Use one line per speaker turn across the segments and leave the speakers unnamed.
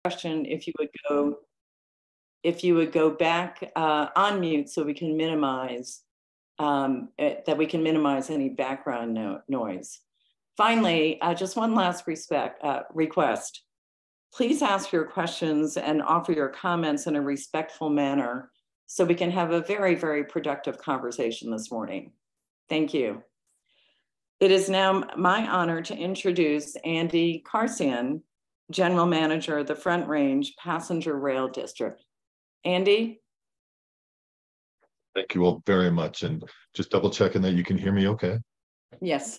question, if you would go back on mute so we can minimize any background noise. Finally, just one last request. Please ask your questions and offer your comments in a respectful manner so we can have a very, very productive conversation this morning. Thank you. It is now my honor to introduce Andy Karsian, General Manager of the Front Range Passenger Rail District. Andy?
Thank you all very much. And just double checking that you can hear me okay?
Yes.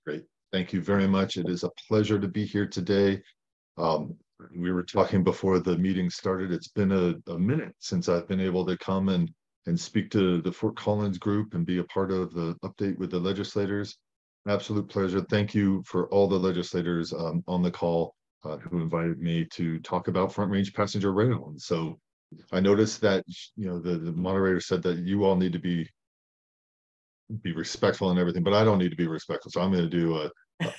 Great. Thank you very much. It is a pleasure to be here today. We were talking before the meeting started. It's been a minute since I've been able to come and speak to the Fort Collins group and be a part of the update with the legislators. Absolute pleasure. Thank you for all the legislators on the call who invited me to talk about Front Range Passenger Rail. And so I noticed that, you know, the moderator said that you all need to be respectful and everything, but I don't need to be respectful. So I'm going to do a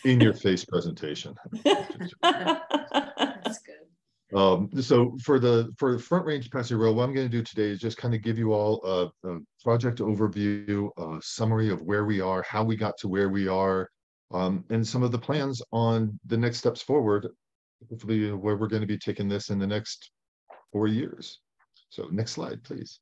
in-your-face presentation.
That's good.
So for Front Range Passenger Rail, what I'm going to do today is just kind of give you all a project overview, a summary of where we are, how we got to where we are, and some of the plans on the next steps forward, hopefully where we're going to be taking this in the next 4 years. So next slide, please.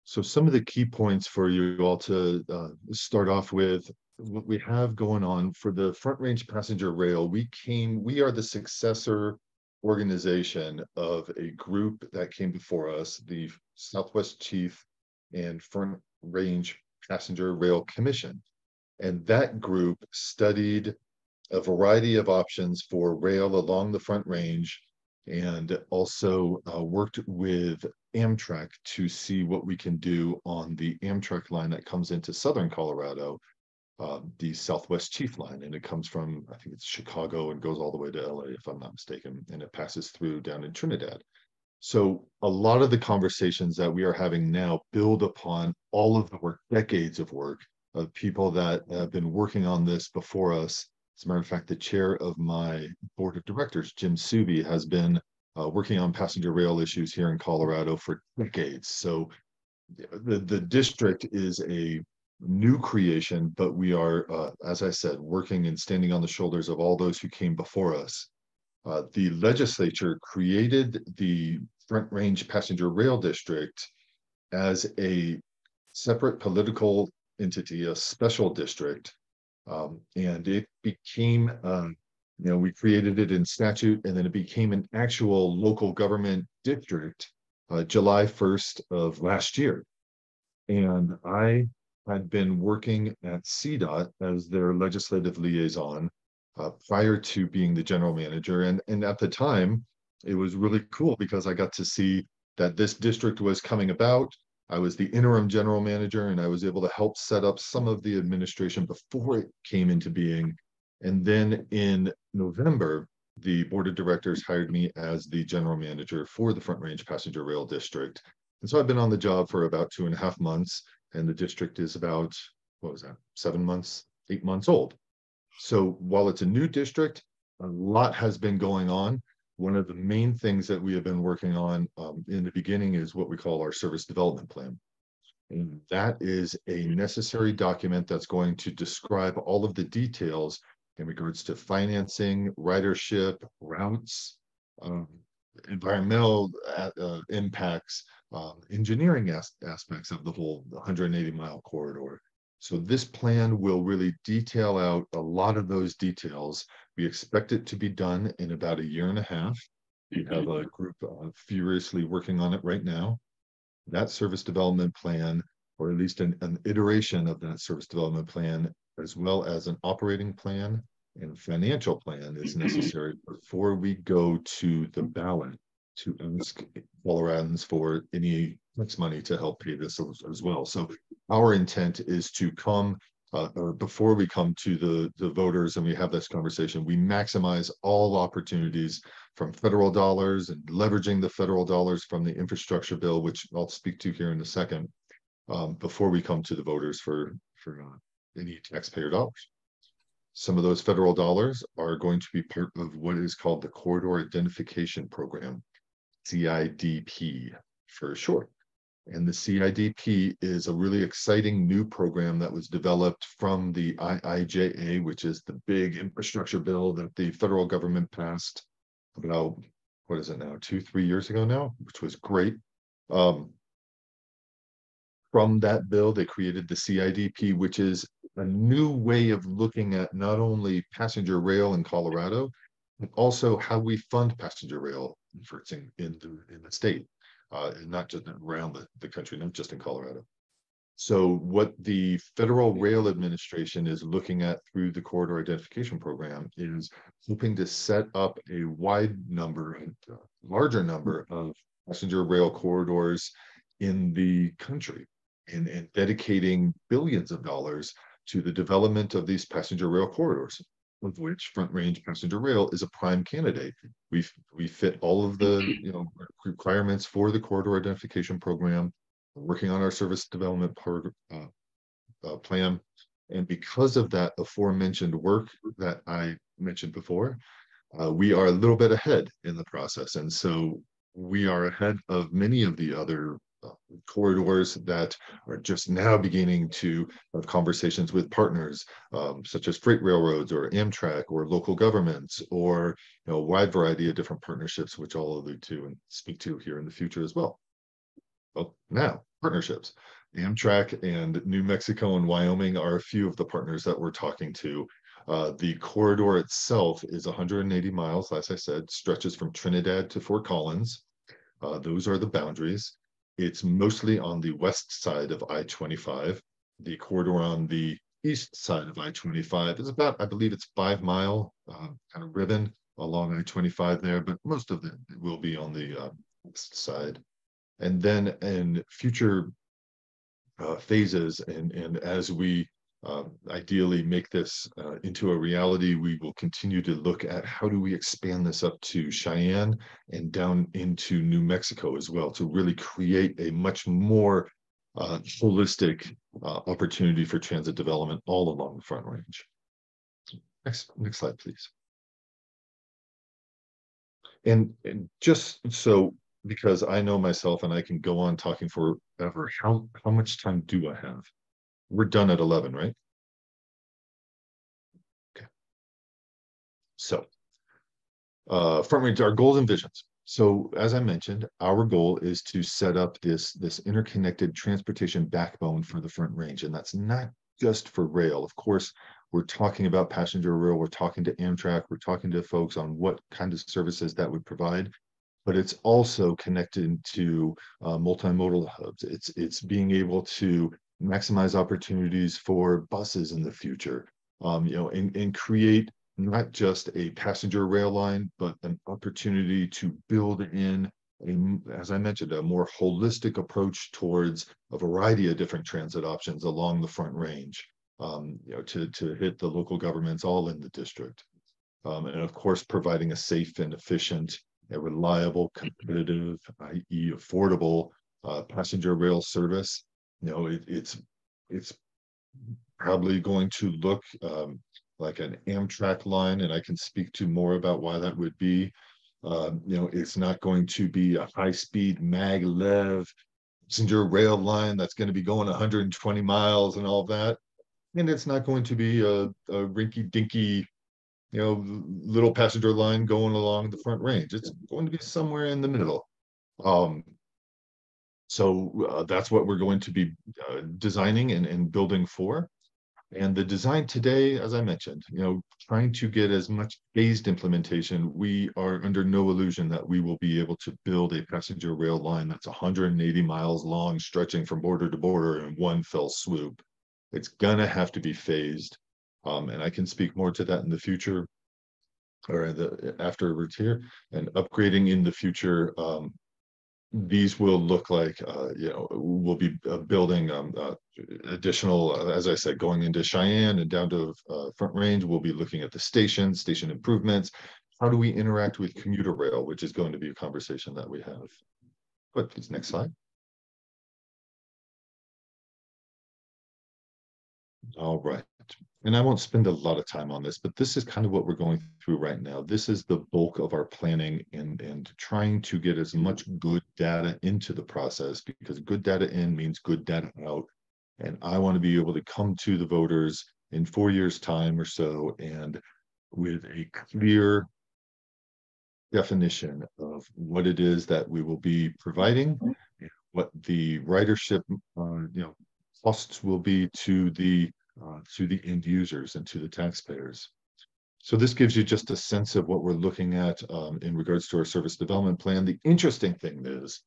So some of the key points for you all to start off with, what we have going on for the Front Range Passenger Rail, we are the successor organization of a group that came before us, the Southwest Chief and Front Range Passenger Rail Commission. And that group studied a variety of options for rail along the Front Range and also worked with Amtrak to see what we can do on the Amtrak line that comes into Southern Colorado, the Southwest Chief line. And it comes from, I think it's Chicago and goes all the way to LA, if I'm not mistaken, and it passes through down in Trinidad. So a lot of the conversations that we are having now build upon all of the work, decades of work of people that have been working on this before us. As a matter of fact, the chair of my board of directors, Jim Suby, has been working on passenger rail issues here in Colorado for decades. So the district is a new creation, but we are, as I said, working and standing on the shoulders of all those who came before us. The legislature created the Front Range Passenger Rail District as a separate political entity, a special district. And it became, we created it in statute, and then it became an actual local government district July 1st of last year. And I had been working at CDOT as their legislative liaison prior to being the general manager. And at the time, it was really cool because I got to see that this district was coming about. I was the interim general manager, and I was able to help set up some of the administration before it came into being. And then in November, the board of directors hired me as the general manager for the Front Range Passenger Rail District. And so I've been on the job for about 2.5 months, and the district is about, 7 months, 8 months old. So while it's a new district, a lot has been going on. One of the main things that we have been working on in the beginning is what we call our service development plan. And that is a necessary document that's going to describe all of the details in regards to financing, ridership, routes, environmental impacts, engineering aspects of the whole 180-mile corridor. So this plan will really detail out a lot of those details. We expect it to be done in about 1.5 years. We have a group furiously working on it right now. That service development plan, or at least an iteration of that service development plan, as well as an operating plan and financial plan, is necessary before we go to the ballot to ask Coloradans for any tax money to help pay this as well. So our intent is to come, or before we come to the voters and we have this conversation, we maximize all opportunities from federal dollars and leveraging the federal dollars from the infrastructure bill, which I'll speak to here in a second, before we come to the voters for any taxpayer dollars. some of those federal dollars are going to be part of what is called the Corridor Identification Program, CIDP for short. And the CIDP is a really exciting new program that was developed from the IIJA, which is the big infrastructure bill that the federal government passed about, what is it now, 2-3 years ago now, which was great. From that bill, they created the CIDP, which is a new way of looking at not only passenger rail in Colorado, but also how we fund passenger rail efforts in the state, and not just around the country, not just in Colorado. So what the Federal Rail Administration is looking at through the Corridor Identification Program is hoping to set up a wide number, a larger number of passenger rail corridors in the country, and dedicating billions of dollars to the development of these passenger rail corridors, of which Front Range Passenger Rail is a prime candidate. We fit all of the requirements for the Corridor Identification Program. We're working on our service development plan, and because of that aforementioned work that I mentioned before, we are a little bit ahead in the process, and so we are ahead of many of the other corridors that are just now beginning to have conversations with partners, such as freight railroads or Amtrak or local governments, or a wide variety of different partnerships, which I'll allude to and speak to here in the future as well. Well, now partnerships. Amtrak and New Mexico and Wyoming are a few of the partners that we're talking to. The corridor itself is 180 miles, as I said, stretches from Trinidad to Fort Collins. Those are the boundaries. It's mostly on the west side of I-25. The corridor on the east side of I-25 is about, I believe it's 5-mile kind of ribbon along I-25 there, but most of it will be on the west side. And then in future phases, and as we ideally make this into a reality, we will continue to look at how do we expand this up to Cheyenne and down into New Mexico as well, to really create a much more holistic opportunity for transit development all along the Front Range. Next slide, please. And just so, because I know myself and I can go on talking forever, how much time do I have? We're done at 11, right? Okay. So, Front Range, our goals and visions. So, as I mentioned, our goal is to set up this interconnected transportation backbone for the Front Range, and that's not just for rail. Of course, we're talking about passenger rail. We're talking to Amtrak. We're talking to folks on what kind of services that would provide. But it's also connected to multimodal hubs. It's being able to maximize opportunities for buses in the future, and create not just a passenger rail line, but an opportunity to build in, as I mentioned, a more holistic approach towards a variety of different transit options along the Front Range, to hit the local governments all in the district. And of course, providing a safe and efficient, a reliable, competitive, i.e. affordable passenger rail service. It's probably going to look like an Amtrak line, and I can speak to more about why that would be. It's not going to be a high-speed maglev passenger rail line that's going to be going 120 miles and all of that. And it's not going to be a rinky-dinky, little passenger line going along the Front Range. It's going to be somewhere in the middle. So that's what we're going to be designing and building for. And the design today, as I mentioned, trying to get as much phased implementation, we are under no illusion that we will be able to build a passenger rail line that's 180 miles long, stretching from border to border in one fell swoop. It's gonna have to be phased. And I can speak more to that in the future, or afterwards here. And upgrading in the future, these will look like, we'll be building additional, as I said, going into Cheyenne and down to Front Range. We'll be looking at the station improvements. How do we interact with commuter rail, which is going to be a conversation that we have. But please, next slide. All right. and I won't spend a lot of time on this, but this is kind of what we're going through right now. This is the bulk of our planning and trying to get as much good data into the process, because good data in means good data out. And I want to be able to come to the voters in 4 years' time or so, and with a clear definition of what it is that we will be providing, what the ridership, costs will be to the end users and to the taxpayers. So this gives you just a sense of what we're looking at in regards to our service development plan. The interesting thing is,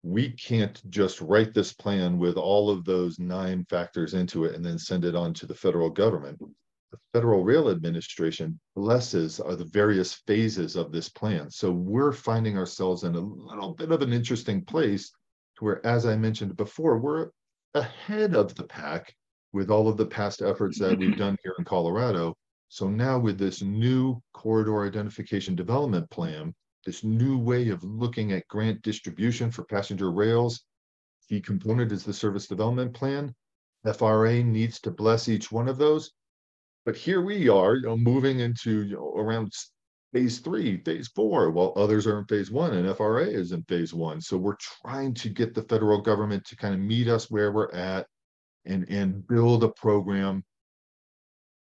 we can't just write this plan with all of those 9 factors into it and then send it on to the federal government. The Federal Rail Administration blesses are the various phases of this plan. So we're finding ourselves in a little bit of an interesting place to where, as I mentioned before, we're ahead of the pack with all of the past efforts that we've done here in Colorado. So now with this new corridor identification development plan, this new way of looking at grant distribution for passenger rails, key component is the service development plan. FRA needs to bless each one of those. But here we are, moving into around phase 3, phase 4, while others are in phase 1 and FRA is in phase 1. So we're trying to get the federal government to kind of meet us where we're at and build a program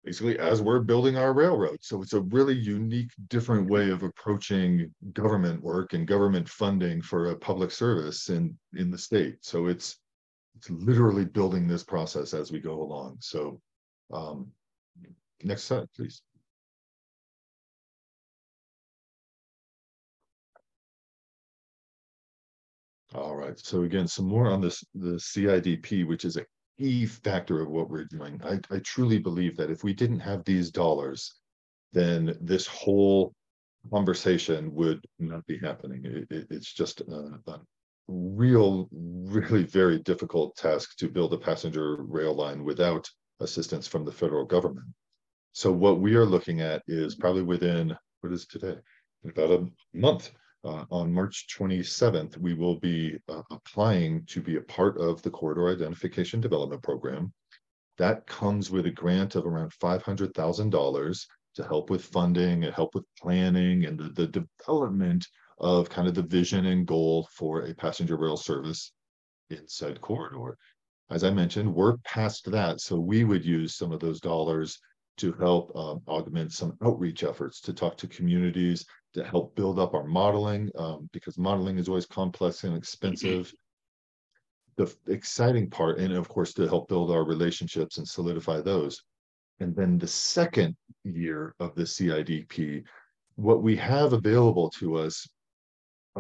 basically as we're building our railroad. So it's a really unique, different way of approaching government work and government funding for a public service in the state. So it's literally building this process as we go along. So next slide, please. All right, so again, some more on this, the CIDP, which is a key factor of what we're doing. I truly believe that if we didn't have these dollars, then this whole conversation would not be happening. It's just a really very difficult task to build a passenger rail line without assistance from the federal government. So what we are looking at is probably within, what is today? About a month. On March 27th, we will be applying to be a part of the Corridor Identification Development Program. That comes with a grant of around $500,000 to help with funding and help with planning and the development of kind of the vision and goal for a passenger rail service in said corridor. As I mentioned, we're past that, so we would use some of those dollars to help augment some outreach efforts, to talk to communities, to help build up our modeling, because modeling is always complex and expensive. The exciting part, and of course, to help build our relationships and solidify those. And then the second year of the CIDP, what we have available to us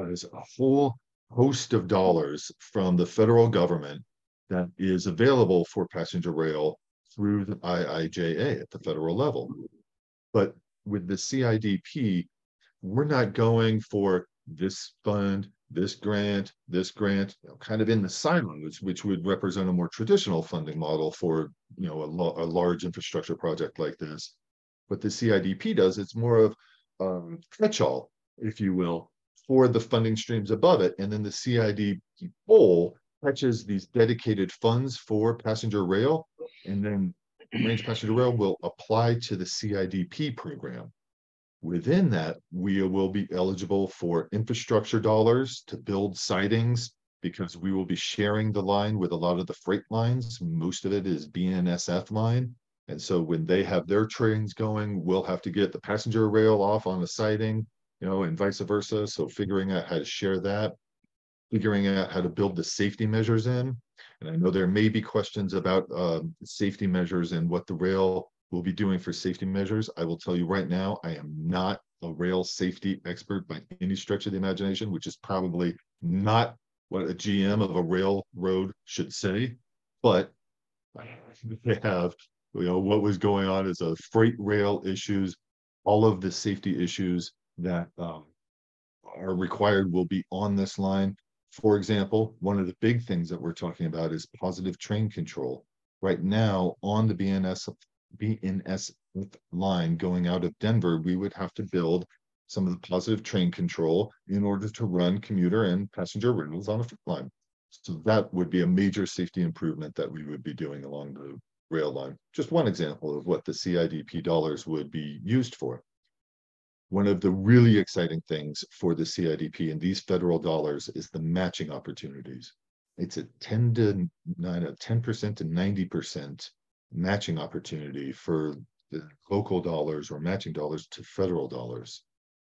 is a whole host of dollars from the federal government that is available for passenger rail through the IIJA at the federal level. But with the CIDP, we're not going for this fund, this grant, kind of in the silos, which would represent a more traditional funding model for a large infrastructure project like this. What the CIDP does, it's more of catch-all, if you will, for the funding streams above it. And then the CIDP bowl catches these dedicated funds for passenger rail, and then Range Passenger Rail will apply to the CIDP program. Within that, we will be eligible for infrastructure dollars to build sidings, because we will be sharing the line with a lot of the freight lines. Most of it is BNSF line. And so when they have their trains going, we'll have to get the passenger rail off on the siding, and vice versa. So figuring out how to share that, figuring out how to build the safety measures in. And I know there may be questions about safety measures and what the rail will be doing for safety measures. I will tell you right now, I am not a rail safety expert by any stretch of the imagination, which is probably not what a GM of a railroad should say. But they have, what was going on is a freight rail issues, all of the safety issues that are required will be on this line. For example, one of the big things that we're talking about is positive train control. Right now on the BNSF line going out of Denver, we would have to build some of the positive train control in order to run commuter and passenger rails on a line. So that would be a major safety improvement that we would be doing along rail line. Just one example of what the CIDP dollars would be used for. One of the really exciting things for the CIDP and these federal dollars is the matching opportunities. It's a 10% to 90% matching opportunity for the local dollars or matching dollars to federal dollars.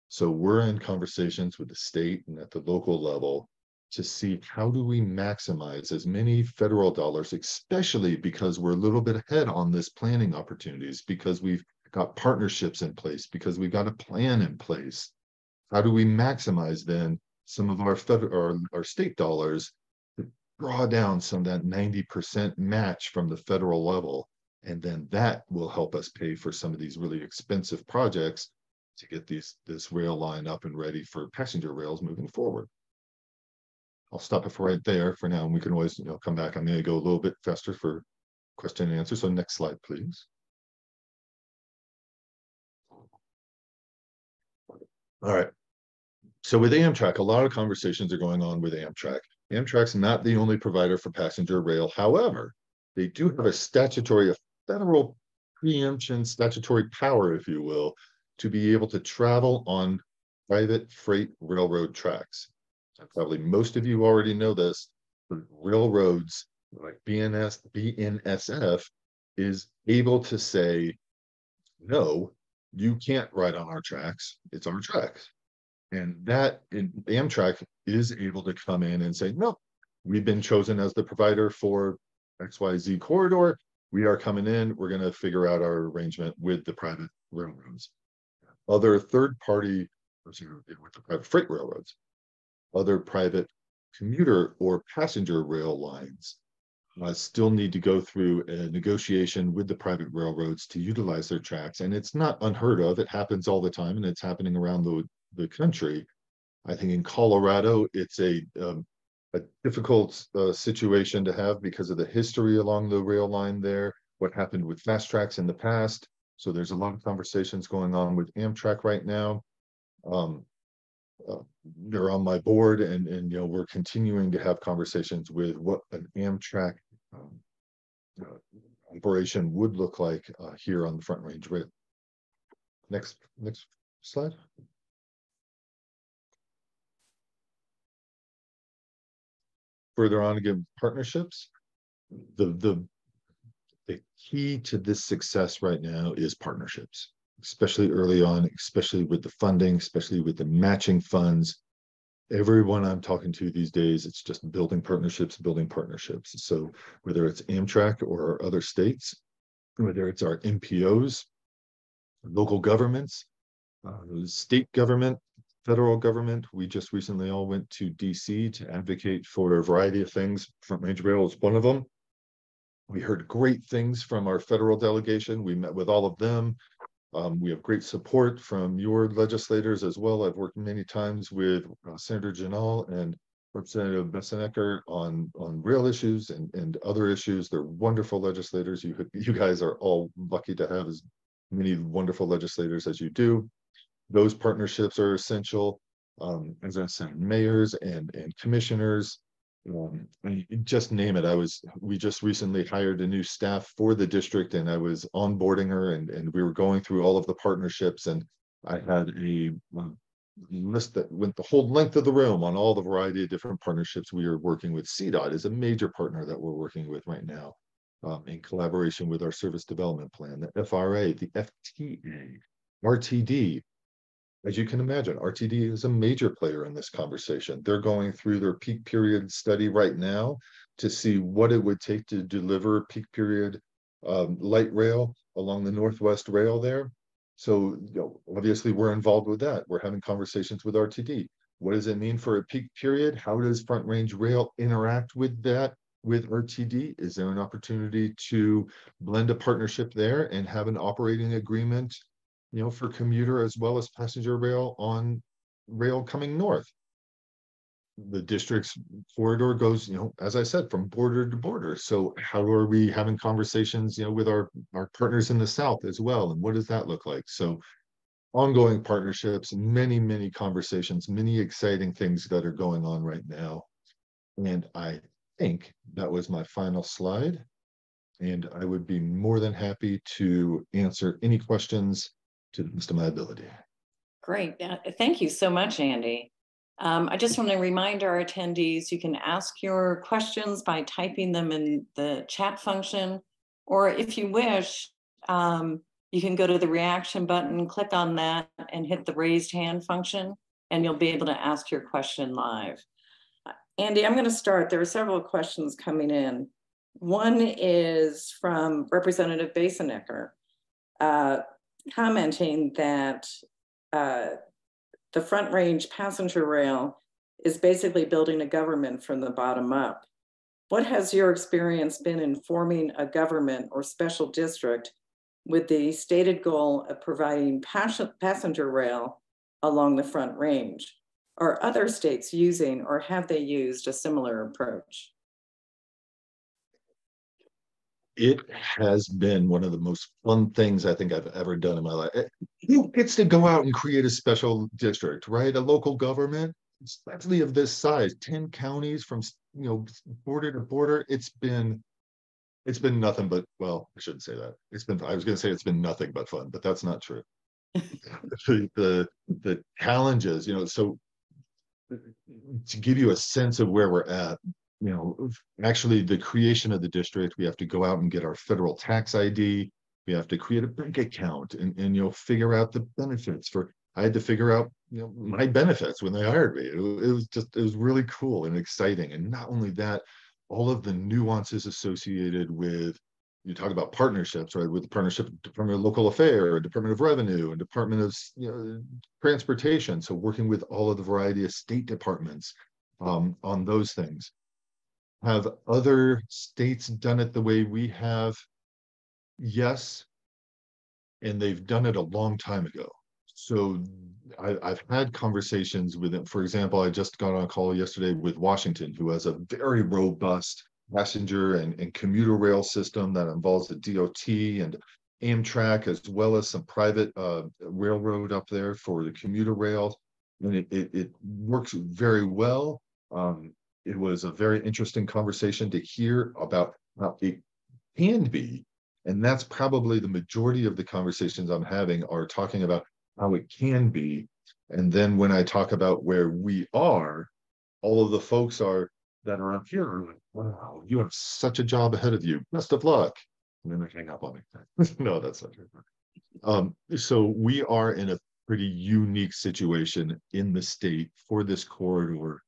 So we're in conversations with the state and at the local level to see how do we maximize as many federal dollars, especially because we're a little bit ahead on this planning opportunities, because we've got partnerships in place, because we've got a plan in place. How do we maximize then some of our federal or our state dollars to draw down some of that 90% match from the federal level? And then that will help us pay for some of these really expensive projects to get this rail line up and ready for passenger rails moving forward. I'll stop it for right there for now, and we can always come back. I'm going to go a little bit faster for question and answer. So next slide, please. All right. So with Amtrak, a lot of conversations are going on with Amtrak. Amtrak's not the only provider for passenger rail. However, they do have a federal preemption, statutory power, if you will, to be able to travel on private freight railroad tracks. And probably most of you already know this, but railroads like BNSF is able to say, no, you can't ride on our tracks. It's our tracks. And Amtrak is able to come in and say, no, we've been chosen as the provider for XYZ corridor. We are coming in. We're going to figure out our arrangement with the private railroads. Other third-party, with the private freight railroads, other private commuter or passenger rail lines still need to go through a negotiation with the private railroads to utilize their tracks. And it's not unheard of. It happens all the time, and it's happening around the country. I think in Colorado, it's a difficult situation to have because of the history along the rail line there, what happened with fast tracks in the past. So there's a lot of conversations going on with Amtrak right now. They're on my board, and we're continuing to have conversations with what an Amtrak operation would look like here on the Front Range Rail. Next slide. Further on, again, partnerships. The key to this success right now is partnerships, especially early on, especially with the funding, especially with the matching funds. Everyone I'm talking to these days, it's just building partnerships. So whether it's Amtrak or other states, whether it's our MPOs, local governments, state government, federal government. We just recently all went to DC to advocate for a variety of things. Front Range Rail is one of them. We heard great things from our federal delegation. We met with all of them. We have great support from your legislators as well. I've worked many times with Senator Janal and Representative Bessenecker on rail issues and other issues. They're wonderful legislators. You guys are all lucky to have as many wonderful legislators as you do. Those partnerships are essential. As I said, mayors and commissioners, just name it. We just recently hired a new staff for the district, and I was onboarding her, and we were going through all of the partnerships, and I had a list that went the whole length of the room on all the variety of different partnerships we are working with. CDOT is a major partner that we're working with right now, in collaboration with our service development plan, the FRA, the FTA, RTD. As you can imagine, RTD is a major player in this conversation. They're going through their peak period study right now to see what it would take to deliver peak period light rail along the Northwest Rail there. So obviously we're involved with that. We're having conversations with RTD. What does it mean for a peak period? How does Front Range Rail interact with that, with RTD? Is there an opportunity to blend a partnership there and have an operating agreement for commuter as well as passenger rail on rail coming north? The district's corridor goes, as I said, from border to border. So how are we having conversations, with our partners in the South as well? And what does that look like? So ongoing partnerships, many conversations, many exciting things that are going on right now. And I think that was my final slide. and I would be more than happy to answer any questions to the best of my ability.
Great. Thank you so much, Andy. I just want to remind our attendees, you can ask your questions by typing them in the chat function, or if you wish, you can go to the reaction button, click on that, and hit the raised hand function, and you'll be able to ask your question live. Andy, I'm going to start. There are several questions coming in. One is from Representative Basenecker, commenting that the Front Range passenger rail is basically building a government from the bottom up. What has your experience been in forming a government or special district with the stated goal of providing passenger rail along the Front Range? Are other states using, or have they used, a similar approach?
It has been one of the most fun things I think I've ever done in my life. Who gets to go out and create a special district, right? A local government, especially of this size, 10 counties from, you know, border to border. It's been nothing but, well, I shouldn't say that. I was going to say it's been nothing but fun, but that's not true. the challenges, you know, so to give you a sense of where we're at, you know, actually the creation of the district, we have to go out and get our federal tax ID. We have to create a bank account and you know, figure out the benefits for, I had to figure out, you know, my benefits when they hired me. It was really cool and exciting. And not only that, all of the nuances associated with, you talk about partnerships, right? With the partnership, Department of Local Affairs, Department of Revenue, and Department of, you know, Transportation. So working with all of the variety of state departments on those things. Have other states done it the way we have? Yes, and they've done it a long time ago. So I've had conversations with them. For example, I just got on a call yesterday with Washington, who has a very robust passenger and commuter rail system that involves the DOT and Amtrak, as well as some private railroad up there for the commuter rail. And it works very well. It was a very interesting conversation to hear about how it can be. And that's probably the majority of the conversations I'm having are talking about how it can be. And then when I talk about where we are, all of the folks that are up here are like, wow, you have such a job ahead of you. Best of luck. And then they hang up on me. No, that's not true. So we are in a pretty unique situation in the state for this corridor,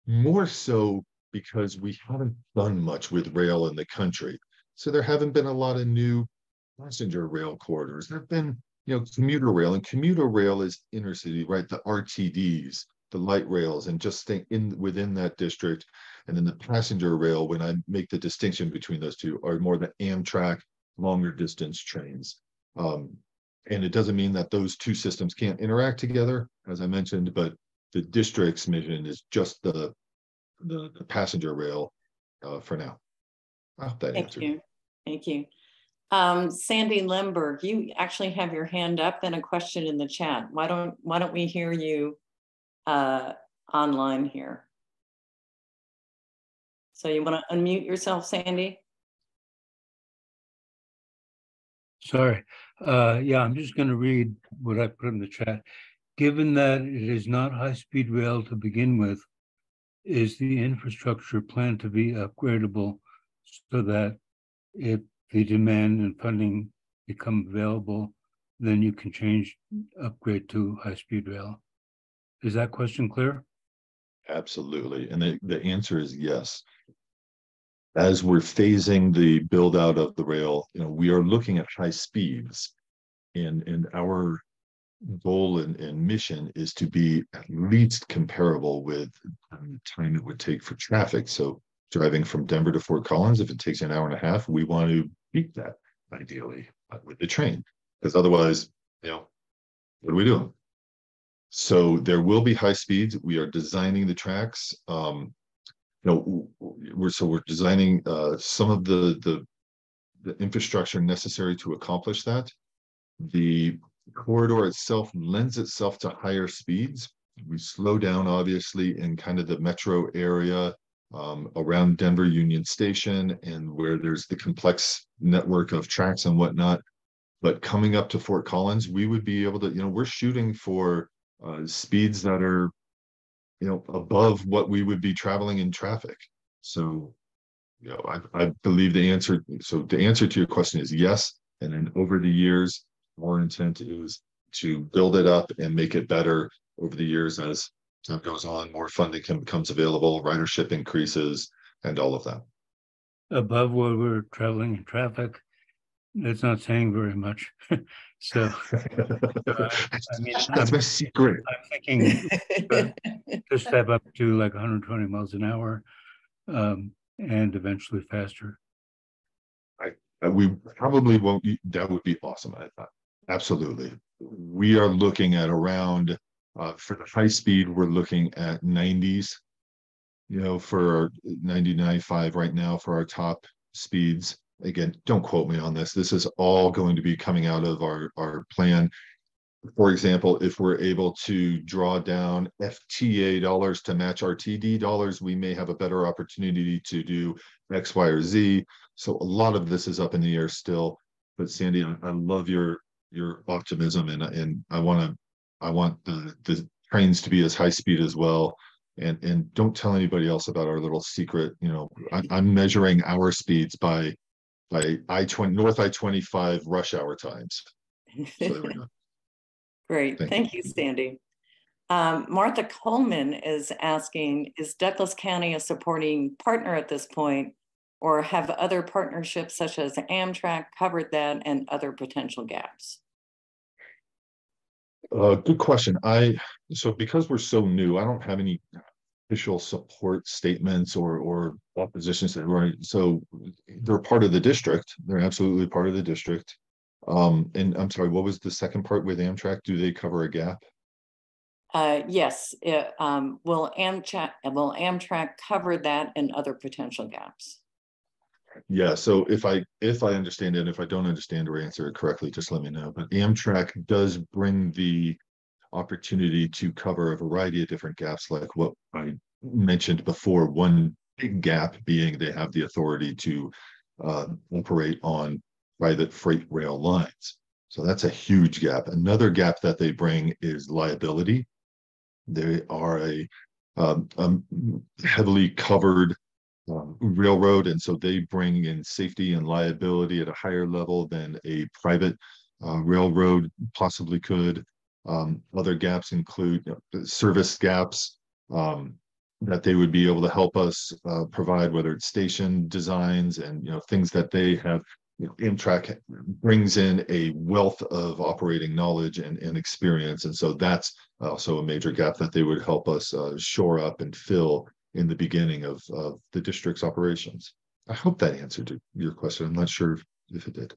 more so because we haven't done much with rail in the country. So there haven't been a lot of new passenger rail corridors. There have been, you know, commuter rail, and commuter rail is intercity, right? The RTDs, the light rails, and just stay within that district. And then the passenger rail, when I make the distinction between those two, are more the Amtrak longer distance trains. And it doesn't mean that those two systems can't interact together, as I mentioned, but the district's mission is just the passenger rail for now. I hope that answered.
Thank you. Thank you. Sandy Lemberg, you actually have your hand up and a question in the chat. Why don't we hear you online here? So you want to unmute yourself, Sandy?
Sorry. Yeah, I'm just going to read what I put in the chat. Given that it is not high-speed rail to begin with, is the infrastructure planned to be upgradable so that if the demand and funding become available, then you can upgrade to high-speed rail? Is that question clear?
Absolutely. And the answer is yes. As we're phasing the build out of the rail, you know, we are looking at high speeds, and our goal and mission is to be at least comparable with the time it would take for traffic. So driving from Denver to Fort Collins, if it takes an hour and a half, we want to beat that ideally with the train, because otherwise, you know, what are we doing? So there will be high speeds. We are designing the tracks. You know, we're designing some of the infrastructure necessary to accomplish that. The corridor itself lends itself to higher speeds. We slow down, obviously, in kind of the metro area around Denver Union Station and where there's the complex network of tracks and whatnot. But coming up to Fort Collins, we would be able to, we're shooting for speeds that are, above what we would be traveling in traffic. So, I believe the answer, the answer to your question is yes. And then over the years, our intent is to build it up and make it better over the years as time goes on, more funding becomes available, ridership increases, and all of that.
Above what we're traveling in traffic, that's not saying very much. So, I mean,
that's my secret.
I'm thinking to step up to like 120 miles an hour, and eventually faster.
We probably won't. That would be awesome. I thought absolutely. We are looking at around for the high speed. We're looking at 90s. For 90 95 right now for our top speeds. Again, don't quote me on this. This is all going to be coming out of our plan. For example, if we're able to draw down FTA dollars to match our TD dollars, we may have a better opportunity to do X, Y, or Z. So a lot of this is up in the air still. But Sandy, I love your optimism, and I want the trains to be as high speed as well. And don't tell anybody else about our little secret. I'm measuring our speeds by I-20 North I-25 rush hour times. So there we go.
Great. Thank you, Sandy. Martha Coleman is asking, is Douglas County a supporting partner at this point, or have other partnerships such as Amtrak covered that and other potential gaps?
Good question. So because we're so new, I don't have any official support statements or oppositions. So they're part of the district. They're absolutely part of the district. And I'm sorry, what was the second part with Amtrak? Do they cover a gap?
Yes. Will Amtrak cover that and other potential gaps?
Yeah. So if I understand it, if I don't understand or answer it correctly, just let me know. But Amtrak does bring the opportunity to cover a variety of different gaps, like what I mentioned before. One big gap being they have the authority to operate on private freight rail lines. So that's a huge gap. Another gap that they bring is liability. They are a heavily covered railroad, and so they bring in safety and liability at a higher level than a private railroad possibly could. Other gaps include service gaps that they would be able to help us provide, whether it's station designs and things that they have. Amtrak brings in a wealth of operating knowledge and experience, and so that's also a major gap that they would help us shore up and fill in the beginning of the district's operations. I hope that answered your question. I'm not sure if it did.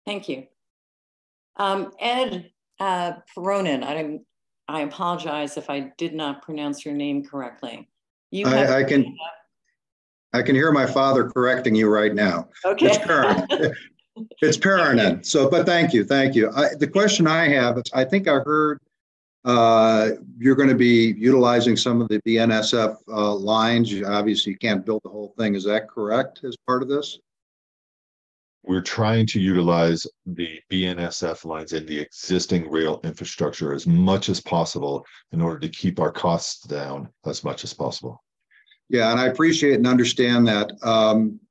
Thank you. Ed Peronin, I apologize if I did not pronounce your name correctly.
I can hear my father correcting you right now.
Okay.
It's Peronin. It's Peronin. So, but thank you. The question I have is, I think I heard you're going to be utilizing some of the BNSF lines. Obviously, you can't build the whole thing. Is that correct as part of this?
We're trying to utilize the BNSF lines in the existing rail infrastructure as much as possible in order to keep our costs down as much as possible.
Yeah, and I appreciate and understand that.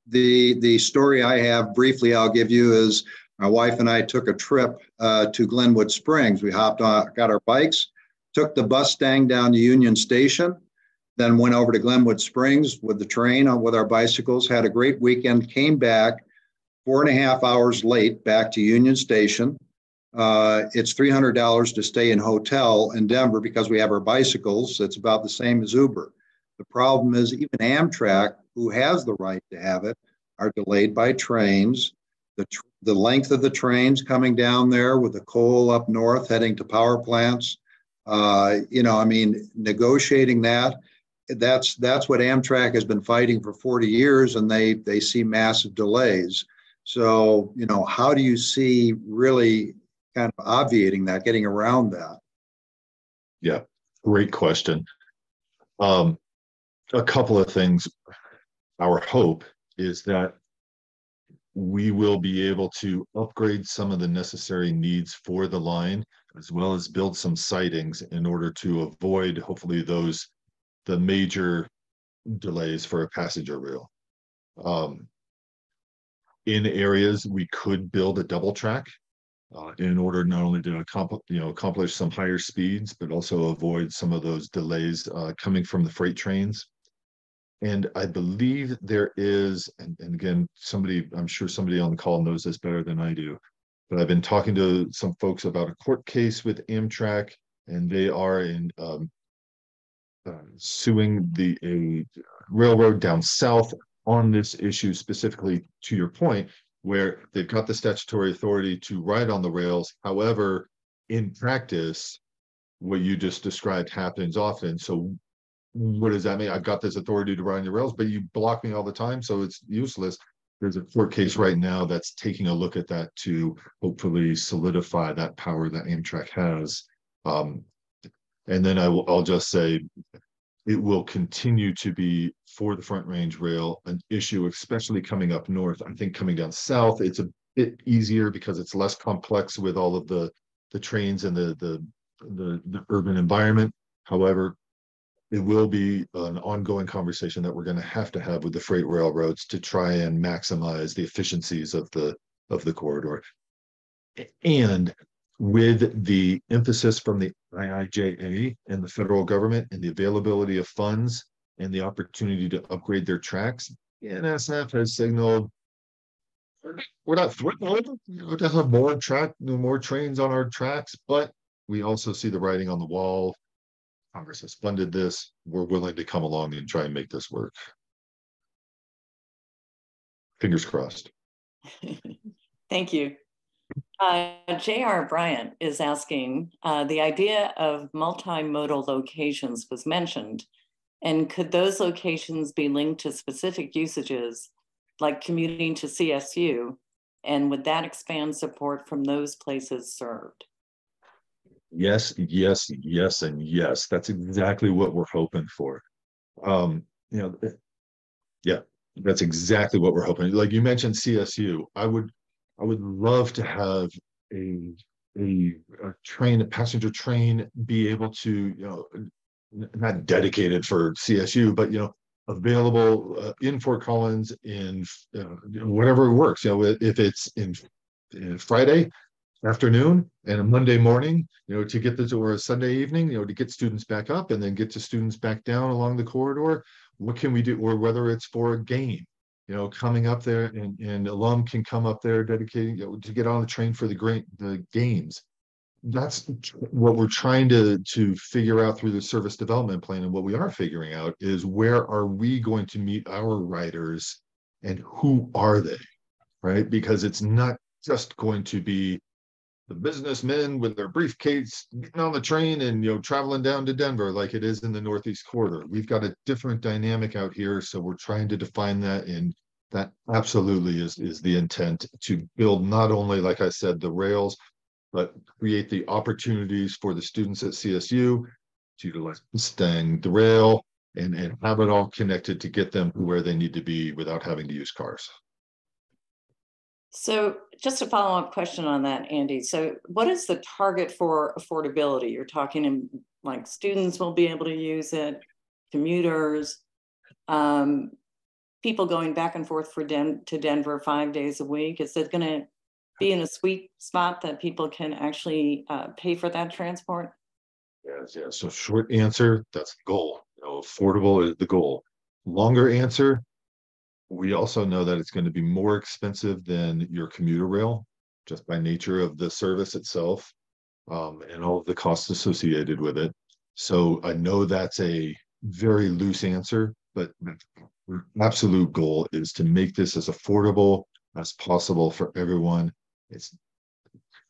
The story I have briefly I'll give you is my wife and I took a trip to Glenwood Springs. We hopped on, got our bikes, took the Mustang down to Union Station, then went over to Glenwood Springs with the train with our bicycles, had a great weekend, came back 4.5 hours late back to Union Station. It's $300 to stay in hotel in Denver because we have our bicycles. It's about the same as Uber. The problem is even Amtrak, who has the right to have it, are delayed by trains. The length of the trains coming down there with the coal up north heading to power plants, negotiating that's what Amtrak has been fighting for 40 years, and they see massive delays. So, how do you see really kind of obviating that, getting around that?
Yeah, great question. a couple of things. Our hope is that we will be able to upgrade some of the necessary needs for the line, as well as build some sidings in order to avoid, hopefully, the major delays for a passenger rail. In areas, we could build a double track in order not only to accomplish some higher speeds, but also avoid some of those delays coming from the freight trains. And I believe there is, and again, I'm sure somebody on the call knows this better than I do, but I've been talking to some folks about a court case with Amtrak, and they are suing a railroad down south on this issue, specifically to your point, where they've got the statutory authority to ride on the rails. However, in practice, what you just described happens often. So what does that mean? I've got this authority to ride on your rails, but you block me all the time, so it's useless. There's a court case right now that's taking a look at that to hopefully solidify that power that Amtrak has. And then I'll just say it will continue to be, for the Front Range Rail, an issue, especially coming up north. I think coming down south, it's a bit easier because it's less complex with all of the trains and the urban environment. However, it will be an ongoing conversation that we're going to have with the freight railroads to try and maximize the efficiencies of the corridor. And with the emphasis from the IIJA and the federal government and the availability of funds and the opportunity to upgrade their tracks, NSF has signaled we're not thrilled to have more trains on our tracks, but we also see the writing on the wall. Congress has funded this. We're willing to come along and try and make this work. Fingers crossed.
Thank you. J.R. Bryant is asking, the idea of multimodal locations was mentioned, and could those locations be linked to specific usages like commuting to CSU, and would that expand support from those places served?
Yes, yes, yes, and yes. That's exactly what we're hoping for. Yeah, that's exactly what we're hoping. Like you mentioned CSU, I would love to have a passenger train be able to, not dedicated for CSU, but available in Fort Collins in whatever works. If it's in Friday afternoon and a Monday morning, to get this, or a Sunday evening, to get students back up and then get to students back down along the corridor. What can we do? Or whether it's for a game, coming up there and alum can come up there dedicating to get on the train for the games. That's what we're trying to figure out through the service development plan. And what we are figuring out is, where are we going to meet our riders and who are they, right? Because it's not just going to be the businessmen with their briefcase getting on the train and traveling down to Denver like it is in the Northeast Corridor. We've got a different dynamic out here, so we're trying to define that, and that absolutely is the intent, to build not only, like I said, the rails, but create the opportunities for the students at CSU to utilize the rail and have it all connected to get them where they need to be without having to use cars.
So just a follow-up question on that, Andy. So what is the target for affordability? You're talking in, like, students will be able to use it, commuters, people going back and forth to Denver 5 days a week. Is it going to be in a sweet spot that people can actually pay for that transport?
Yes, yeah. So short answer, that's the goal. Affordable is the goal. Longer answer, we also know that it's going to be more expensive than your commuter rail, just by nature of the service itself, and all of the costs associated with it. So I know that's a very loose answer, but the absolute goal is to make this as affordable as possible for everyone.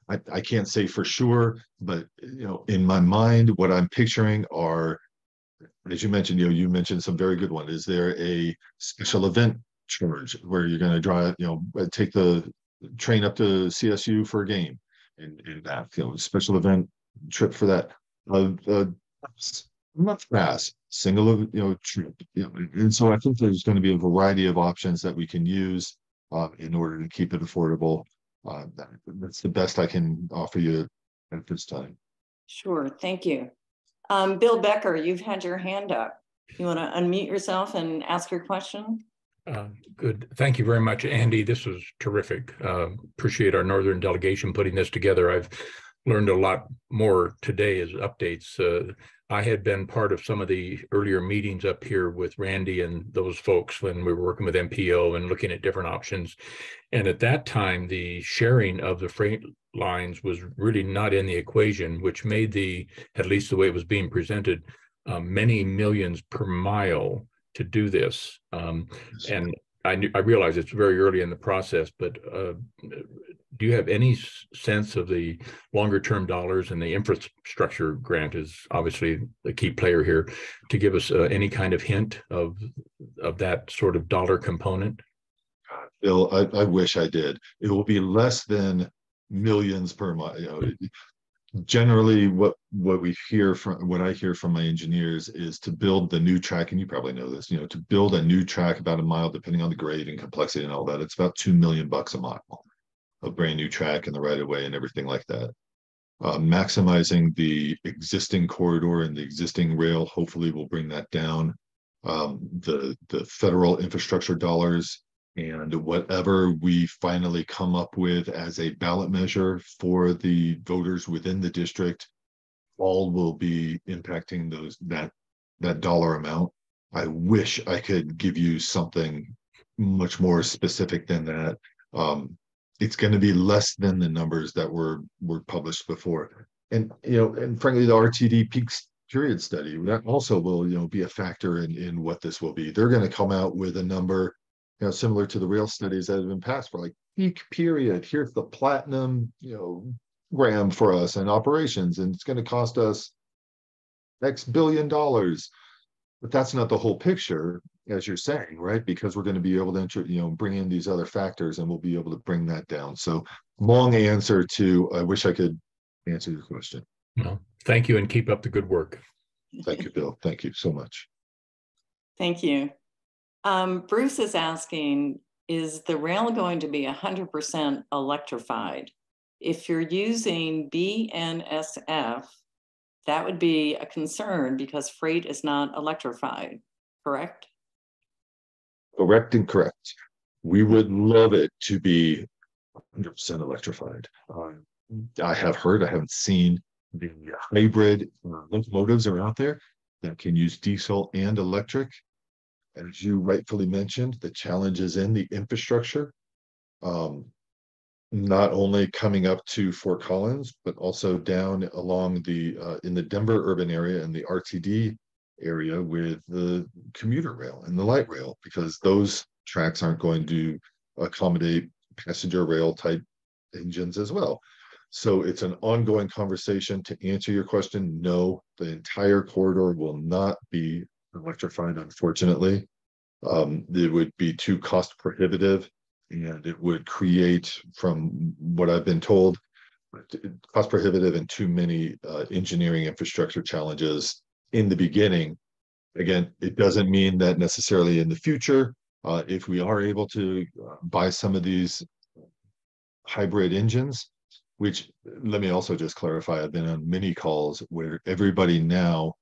I can't say for sure, but in my mind, what I'm picturing are, as you mentioned, you mentioned some very good one. Is there a special event charge where you're going to drive, take the train up to CSU for a game, and that special event trip for that? Month pass, single, trip. And so I think there's going to be a variety of options that we can use in order to keep it affordable. That's the best I can offer you at this time.
Sure, thank you. Bill Becker, you've had your hand up. You want to unmute yourself and ask your question?
Good. Thank you very much, Andy. This was terrific. Appreciate our Northern delegation putting this together. I've learned a lot more today as updates. I had been part of some of the earlier meetings up here with Randy and those folks when we were working with MPO and looking at different options. And at that time, the sharing of the freight lines was really not in the equation, which made at least the way it was being presented, many millions per mile to do this. And I realize it's very early in the process, but do you have any sense of the longer term dollars? And the infrastructure grant is obviously a key player here, to give us any kind of hint of that sort of dollar component?
Bill, I wish I did. It will be less than millions per mile. Generally, what I hear from my engineers is to build the new track, and you probably know this, to build a new track about a mile, depending on the grade and complexity and all that, it's about $2 million a mile, a brand new track and the right of way and everything like that. Maximizing the existing corridor and the existing rail hopefully will bring that down. The federal infrastructure dollars and whatever we finally come up with as a ballot measure for the voters within the district, all will be impacting that dollar amount. I wish I could give you something much more specific than that. It's going to be less than the numbers that were published before. And and frankly, the RTD peak period study, that also will be a factor in what this will be. They're going to come out with a number similar to the rail studies that have been passed for, like, peak period. Here's the platinum, gram for us and operations, and it's going to cost us X billion dollars. But that's not the whole picture, as you're saying, right? Because we're going to be able to, bring in these other factors, and we'll be able to bring that down. So, long answer to, I wish I could answer your question.
No, thank you, and keep up the good work.
Thank you, Bill. Thank you so much.
Thank you. Bruce is asking, is the rail going to be 100% electrified? If you're using BNSF, that would be a concern because freight is not electrified, correct?
Correct and correct. We would love it to be 100% electrified. I haven't seen the hybrid locomotives are out there that can use diesel and electric. As you rightfully mentioned, the challenge is in the infrastructure, not only coming up to Fort Collins, but also down along in the Denver urban area and the RTD area with the commuter rail and the light rail, because those tracks aren't going to accommodate passenger rail type engines as well. So it's an ongoing conversation. To answer your question, no, the entire corridor will not be electrified, unfortunately. It would be too cost prohibitive, and it would create, from what I've been told, cost prohibitive and too many engineering infrastructure challenges in the beginning. Again, it doesn't mean that necessarily in the future, if we are able to buy some of these hybrid engines, which, let me also just clarify, I've been on many calls where everybody now,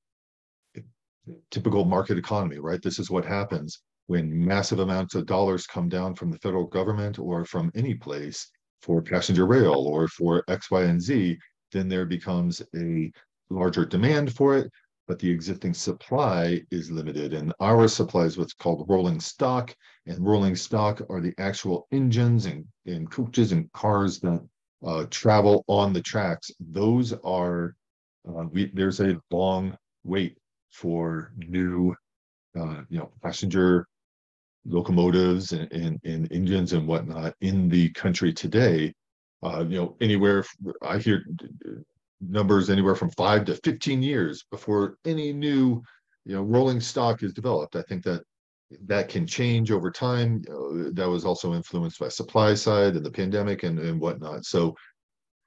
typical market economy, right? This is what happens when massive amounts of dollars come down from the federal government or from any place for passenger rail or for X, Y, and Z, then there becomes a larger demand for it, but the existing supply is limited. And our supply is what's called rolling stock, and rolling stock are the actual engines and coaches and cars that travel on the tracks. Those are, there's a long wait for new, passenger locomotives and engines and whatnot in the country today. Anywhere, I hear numbers anywhere from 5 to 15 years before any new, rolling stock is developed. I think that can change over time. That was also influenced by supply side and the pandemic and whatnot. So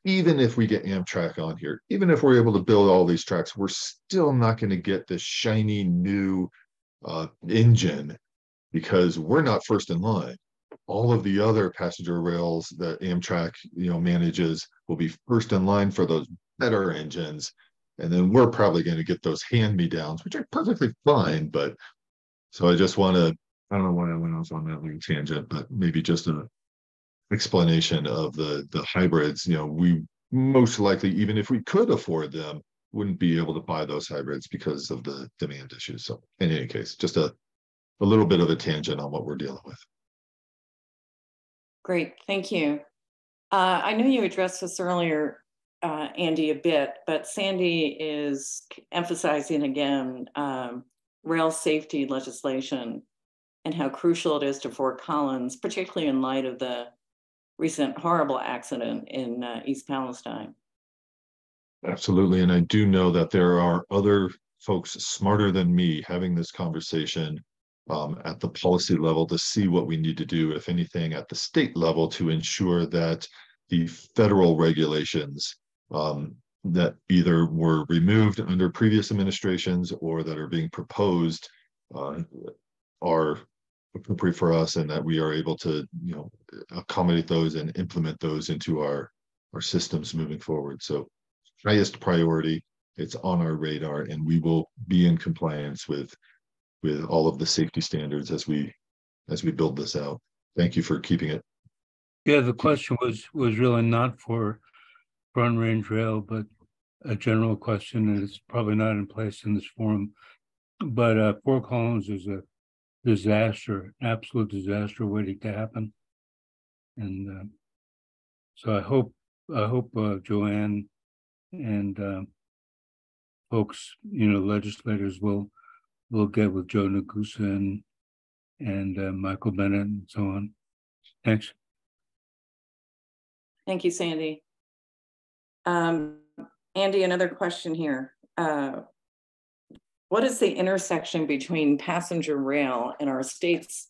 even if we get Amtrak on here, even if we're able to build all these tracks, we're still not going to get this shiny new engine because we're not first in line. All of the other passenger rails that Amtrak, manages will be first in line for those better engines. And then we're probably going to get those hand-me-downs, which are perfectly fine. But so I just want to, I don't know why I went off on that little tangent, but maybe just an explanation of the hybrids. We most likely, even if we could afford them, wouldn't be able to buy those hybrids because of the demand issues. So in any case, just a little bit of a tangent on what we're dealing with.
Great, thank you. I know you addressed this earlier, Andy, a bit, but Sandy is emphasizing again rail safety legislation and how crucial it is to Fort Collins, particularly in light of the recent horrible accident in East Palestine.
Absolutely, and I do know that there are other folks smarter than me having this conversation at the policy level to see what we need to do, if anything, at the state level to ensure that the federal regulations that either were removed under previous administrations or that are being proposed are appropriate for us, and that we are able to, accommodate those and implement those into our systems moving forward. So highest priority, it's on our radar, and we will be in compliance with all of the safety standards as we build this out. Thank you for keeping it.
Yeah, the question was really not for Front Range Rail, but a general question, and it's probably not in place in this forum. But Fort Collins is a disaster, absolute disaster waiting to happen. And so I hope Joanne and folks, legislators will get with Joe Nagusa and Michael Bennett and so on. Thanks.
Thank you, Sandy. Andy, another question here. What is the intersection between passenger rail and our state's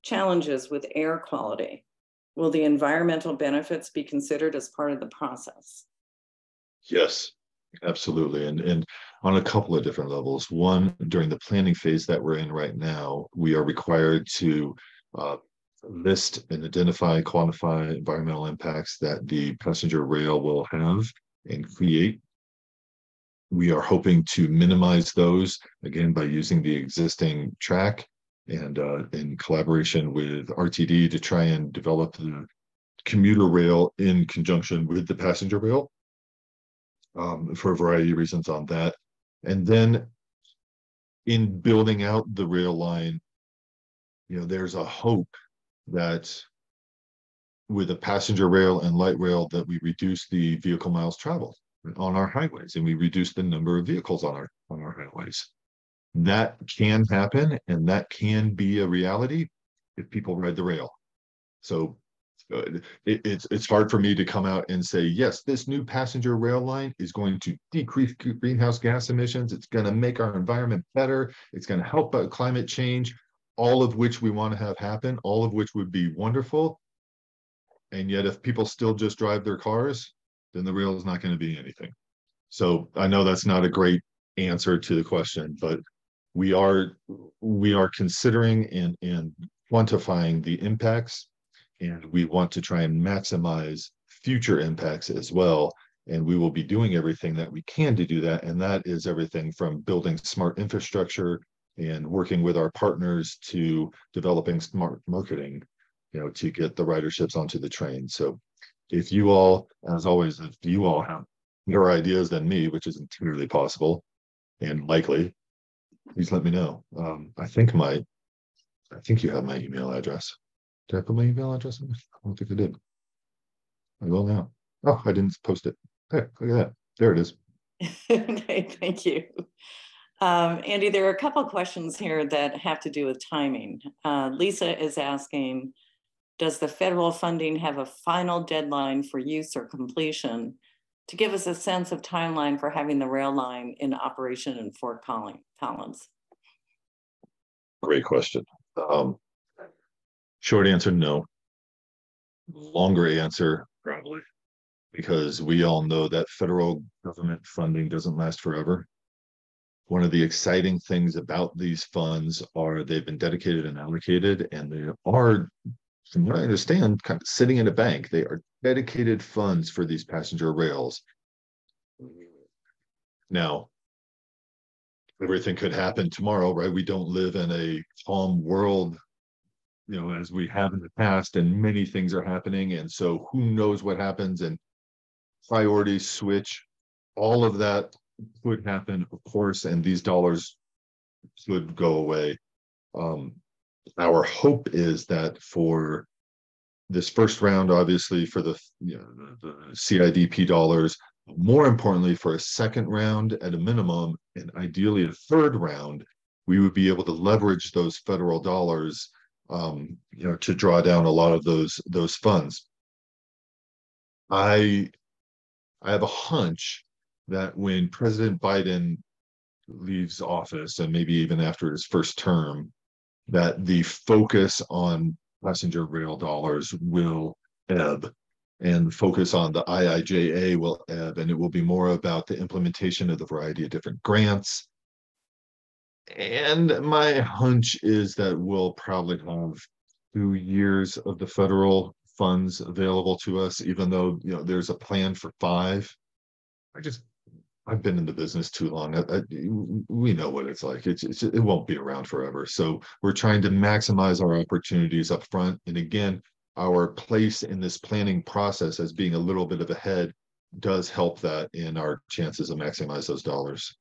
challenges with air quality? Will the environmental benefits be considered as part of the process?
Yes, absolutely. And on a couple of different levels. One, during the planning phase that we're in right now, we are required to list and identify, quantify environmental impacts that the passenger rail will have and create. We are hoping to minimize those, again, by using the existing track and in collaboration with RTD to try and develop the commuter rail in conjunction with the passenger rail for a variety of reasons on that. And then in building out the rail line, there's a hope that with a passenger rail and light rail that we reduce the vehicle miles traveled on our highways, and we reduce the number of vehicles on our highways. That can happen, and that can be a reality if people ride the rail. So it's hard for me to come out and say, yes, this new passenger rail line is going to decrease greenhouse gas emissions. It's going to make our environment better. It's going to help climate change, all of which we want to have happen, all of which would be wonderful. And yet if people still just drive their cars, then the rail is not going to be anything. So I know that's not a great answer to the question, but we are considering and quantifying the impacts, and we want to try and maximize future impacts as well. And we will be doing everything that we can to do that. And that is everything from building smart infrastructure and working with our partners to developing smart marketing, to get the riderships onto the train. So if you all, as always, if you all have more ideas than me, which is entirely possible and likely, please let me know. I think you have my email address. Did I put my email address in? I don't think I did. I will now. Oh, I didn't post it. Hey, look at that. There it is.
Okay, thank you. Andy, there are a couple of questions here that have to do with timing. Lisa is asking, does the federal funding have a final deadline for use or completion to give us a sense of timeline for having the rail line in operation in Fort Collins?
Great question. Short answer, no. Longer answer, probably. because we all know that federal government funding doesn't last forever. One of the exciting things about these funds are they've been dedicated and allocated, and they are, from what I understand, kind of sitting in a bank. They are dedicated funds for these passenger rails. Now, everything could happen tomorrow, right? We don't live in a calm world, as we have in the past, and many things are happening. And so who knows what happens, and priorities switch, all of that could happen, of course, and these dollars could go away. Our hope is that for this first round, obviously for the CIDP dollars, more importantly for a second round at a minimum, and ideally a third round, we would be able to leverage those federal dollars, to draw down a lot of those funds. I have a hunch that when President Biden leaves office, and maybe even after his first term, that the focus on passenger rail dollars will ebb, and focus on the IIJA will ebb, and it will be more about the implementation of the variety of different grants. And my hunch is that we'll probably have 2 years of the federal funds available to us, even though there's a plan for 5. I've been in the business too long. We know what it's like. It won't be around forever. So we're trying to maximize our opportunities up front. And again, our place in this planning process as being a little bit of ahead does help that in our chances of maximize those dollars.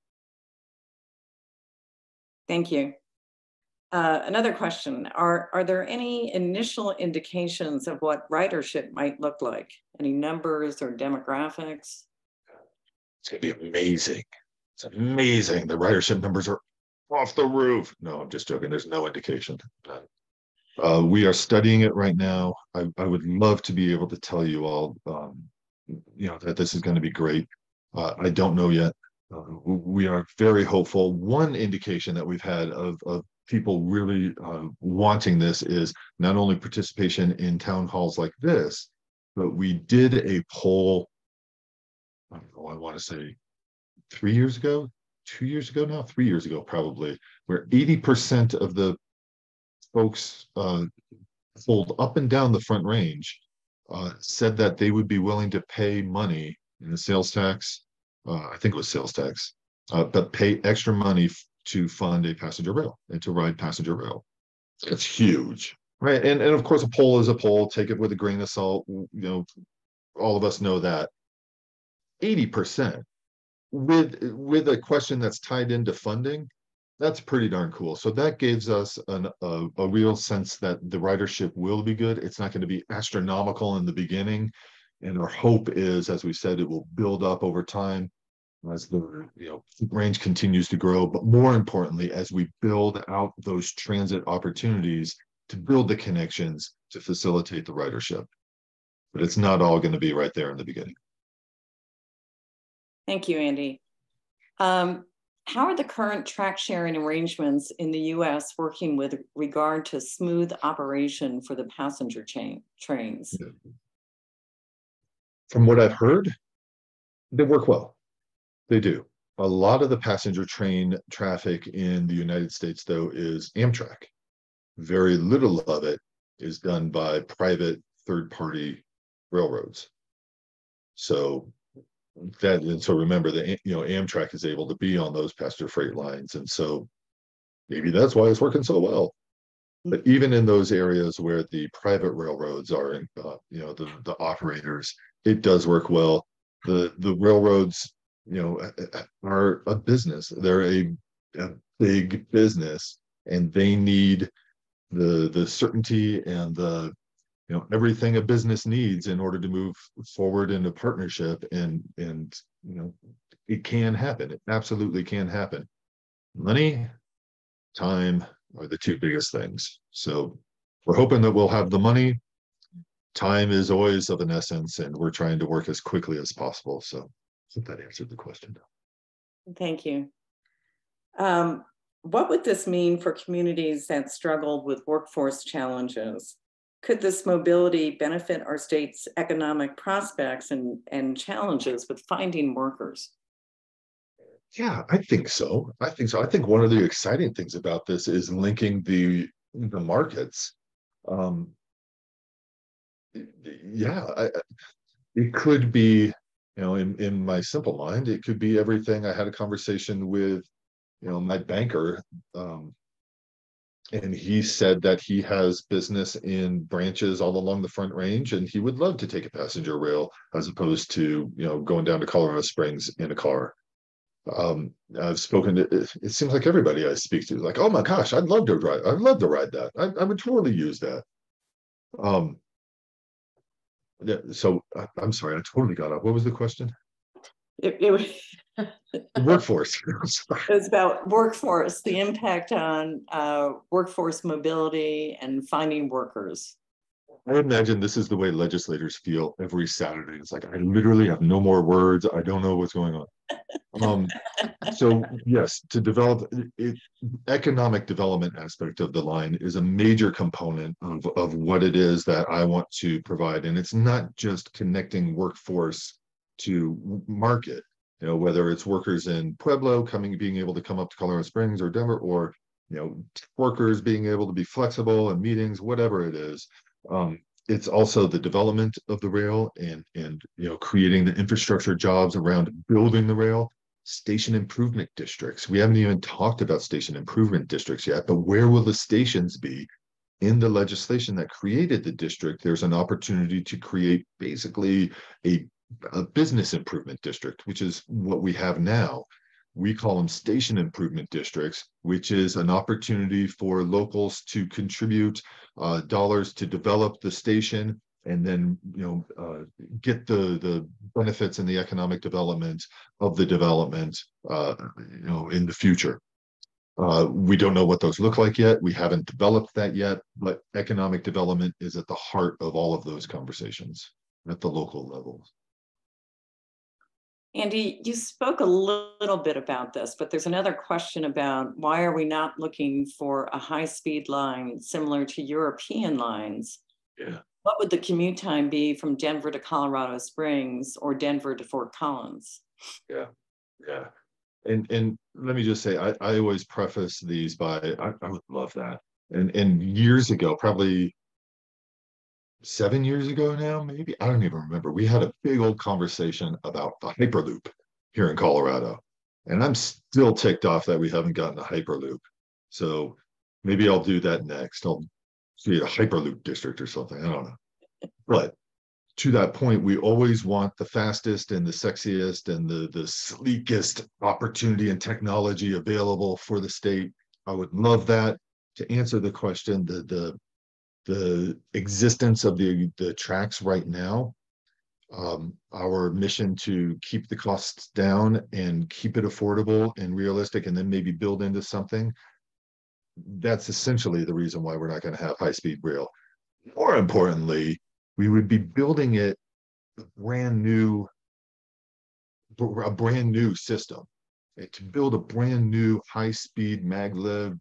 Thank you. Another question, are there any initial indications of what ridership might look like? Any numbers or demographics?
It's going to be amazing. It's amazing. The ridership numbers are off the roof. No, I'm just joking. There's no indication. We are studying it right now. I would love to be able to tell you all, that this is going to be great. I don't know yet. We are very hopeful. One indication that we've had of people really wanting this is not only participation in town halls like this, but we did a poll, I want to say 3 years ago, 2 years ago now, 3 years ago probably, where 80% of the folks pulled up and down the Front Range said that they would be willing to pay money in the sales tax, I think it was sales tax, but pay extra money to fund a passenger rail and to ride passenger rail. It's huge, right? And of course, a poll is a poll. Take it with a grain of salt. All of us know that. 80% with a question that's tied into funding, that's pretty darn cool. So that gives us a real sense that the ridership will be good. It's not going to be astronomical in the beginning, and our hope is, as we said, it will build up over time as the range continues to grow. But more importantly, as we build out those transit opportunities to build the connections to facilitate the ridership. But it's not all going to be right there in the beginning.
Thank you, Andy. How are the current track sharing arrangements in the U.S. working with regard to smooth operation for the passenger trains?
From what I've heard, they work well. They do. A lot of the passenger train traffic in the United States, though, is Amtrak. Very little of it is done by private third-party railroads. So remember that Amtrak is able to be on those passenger freight lines, and so maybe that's why it's working so well. But even in those areas where the private railroads are, the operators, it does work well. The railroads, are a business. They're a big business, and they need the certainty and the everything a business needs in order to move forward in a partnership, and it can happen. It absolutely can happen. Money, time are the two biggest things. So we're hoping that we'll have the money. Time is always of an essence, and we're trying to work as quickly as possible. So I think that answered the question.
Thank you. What would this mean for communities that struggle with workforce challenges? could this mobility benefit our state's economic prospects and challenges with finding workers?
Yeah, I think so. I think so. I think one of the exciting things about this is linking the markets. Um, yeah, it could be, in my simple mind, it could be everything. I had a conversation with, my banker, and he said that he has business in branches all along the Front Range, and he would love to take a passenger rail as opposed to, going down to Colorado Springs in a car. I've spoken to, it seems like everybody I speak to is like, oh my gosh, I'd love to ride that. I would totally use that. Yeah, so I'm sorry, I totally got up. What was the question?
It was
Workforce.
it was about workforce, the impact on workforce mobility and finding workers.
I imagine this is the way legislators feel every Saturday. It's like, I literally have no more words. I don't know what's going on. So yes, to develop it, economic development aspect of the line is a major component of what it is that I want to provide. And it's not just connecting workforce to market, whether it's workers in Pueblo being able to come up to Colorado Springs or Denver, or, workers being able to be flexible in meetings, whatever it is. It's also the development of the rail and creating the infrastructure jobs around building the rail. Station improvement districts. We haven't even talked about station improvement districts yet, but where will the stations be? In the legislation that created the district, there's an opportunity to create basically a business improvement district, which is what we have now. We call them station improvement districts, which is an opportunity for locals to contribute dollars to develop the station, and then get the benefits and the economic development of the development in the future. We don't know what those look like yet. We haven't developed that yet, but economic development is at the heart of all of those conversations at the local level.
Andy, you spoke a little bit about this, but there's another question about why are we not looking for a high-speed line similar to European lines?
Yeah.
What would the commute time be from Denver to Colorado Springs or Denver to Fort Collins?
Yeah. And let me just say, I always preface these by, I would love that. And years ago, probably 7 years ago now, maybe, I don't even remember, we had a big old conversation about the Hyperloop here in Colorado. And I'm still ticked off that we haven't gotten a Hyperloop. So maybe I'll do that next. I'll create a Hyperloop district or something. I don't know. But to that point, we always want the fastest and the sexiest and the sleekest opportunity and technology available for the state. I would love that. To answer the question, the existence of the tracks right now, our mission to keep the costs down and keep it affordable and realistic, and then maybe build into something, that's essentially the reason why we're not going to have high-speed rail. More importantly, we would be building it a brand new system. And to build a brand new high-speed maglev,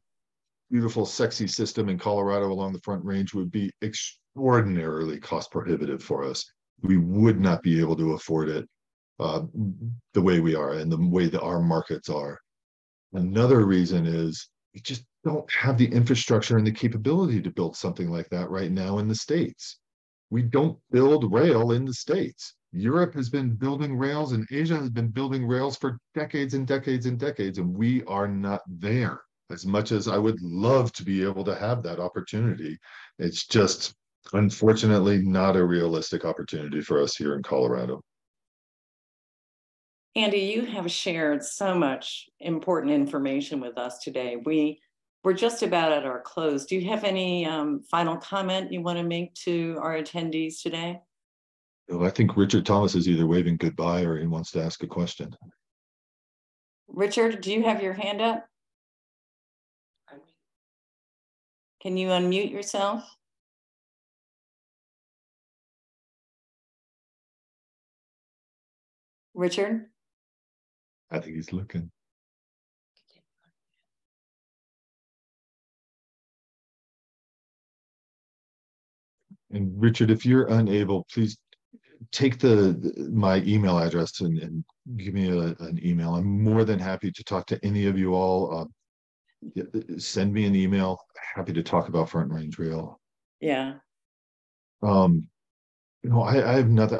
beautiful, sexy system in Colorado along the Front Range would be extraordinarily cost prohibitive for us. We would not be able to afford it the way we are and the way that our markets are. Another reason is we just don't have the infrastructure and the capability to build something like that right now in the States. We don't build rail in the States. Europe has been building rails and Asia has been building rails for decades and decades and decades, and we are not there. As much as I would love to be able to have that opportunity, it's just unfortunately not a realistic opportunity for us here in Colorado.
Andy, you have shared so much important information with us today. We're just about at our close. Do you have any final comment you want to make to our attendees today?
Well, I think Richard Thomas is either waving goodbye or he wants to ask a question.
Richard, do you have your hand up? Can you unmute yourself? Richard?
I think he's looking. And Richard, if you're unable, please take my email address and give me an email. I'm more than happy to talk to any of you all. Send me an email. Happy to talk about Front Range Rail.
Yeah.
No, I have nothing.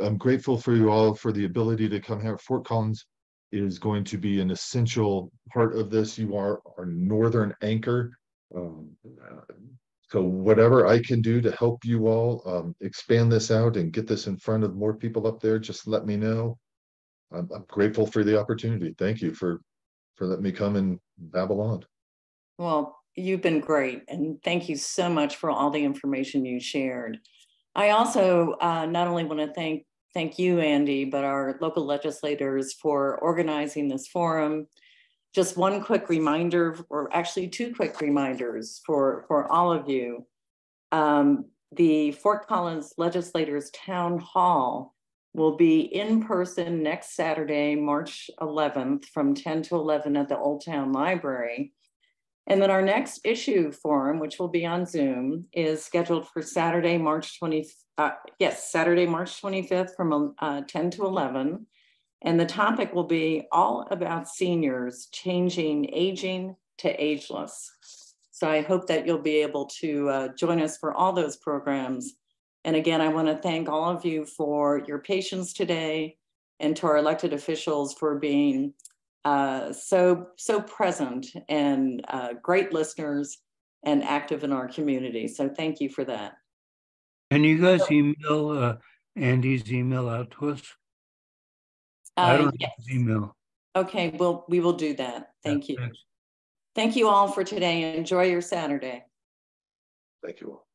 I'm grateful for you all for the ability to come here. Fort Collins is going to be an essential part of this. You are our northern anchor. So whatever I can do to help you all expand this out and get this in front of more people up there, just let me know. I'm grateful for the opportunity. Thank you for letting me come and babble on.
Well, you've been great. And thank you so much for all the information you shared. I also not only want to thank you, Andy, but our local legislators for organizing this forum. Just one quick reminder, or actually two quick reminders for all of you. The Fort Collins Legislators Town Hall will be in person next Saturday, March 11th from 10 to 11 at the Old Town Library. And then our next issue forum, which will be on Zoom, is scheduled for Saturday, March 25th from 10 to 11. And the topic will be all about seniors changing aging to ageless. So I hope that you'll be able to join us for all those programs. And again, I want to thank all of you for your patience today, and to our elected officials for being so present and great listeners and active in our community. So thank you for that.
Can you guys email Andy's email out to us? I don't have his email.
Okay, we will do that. Thank you.
Thanks.
Thank you all for today. Enjoy your Saturday.
Thank you all.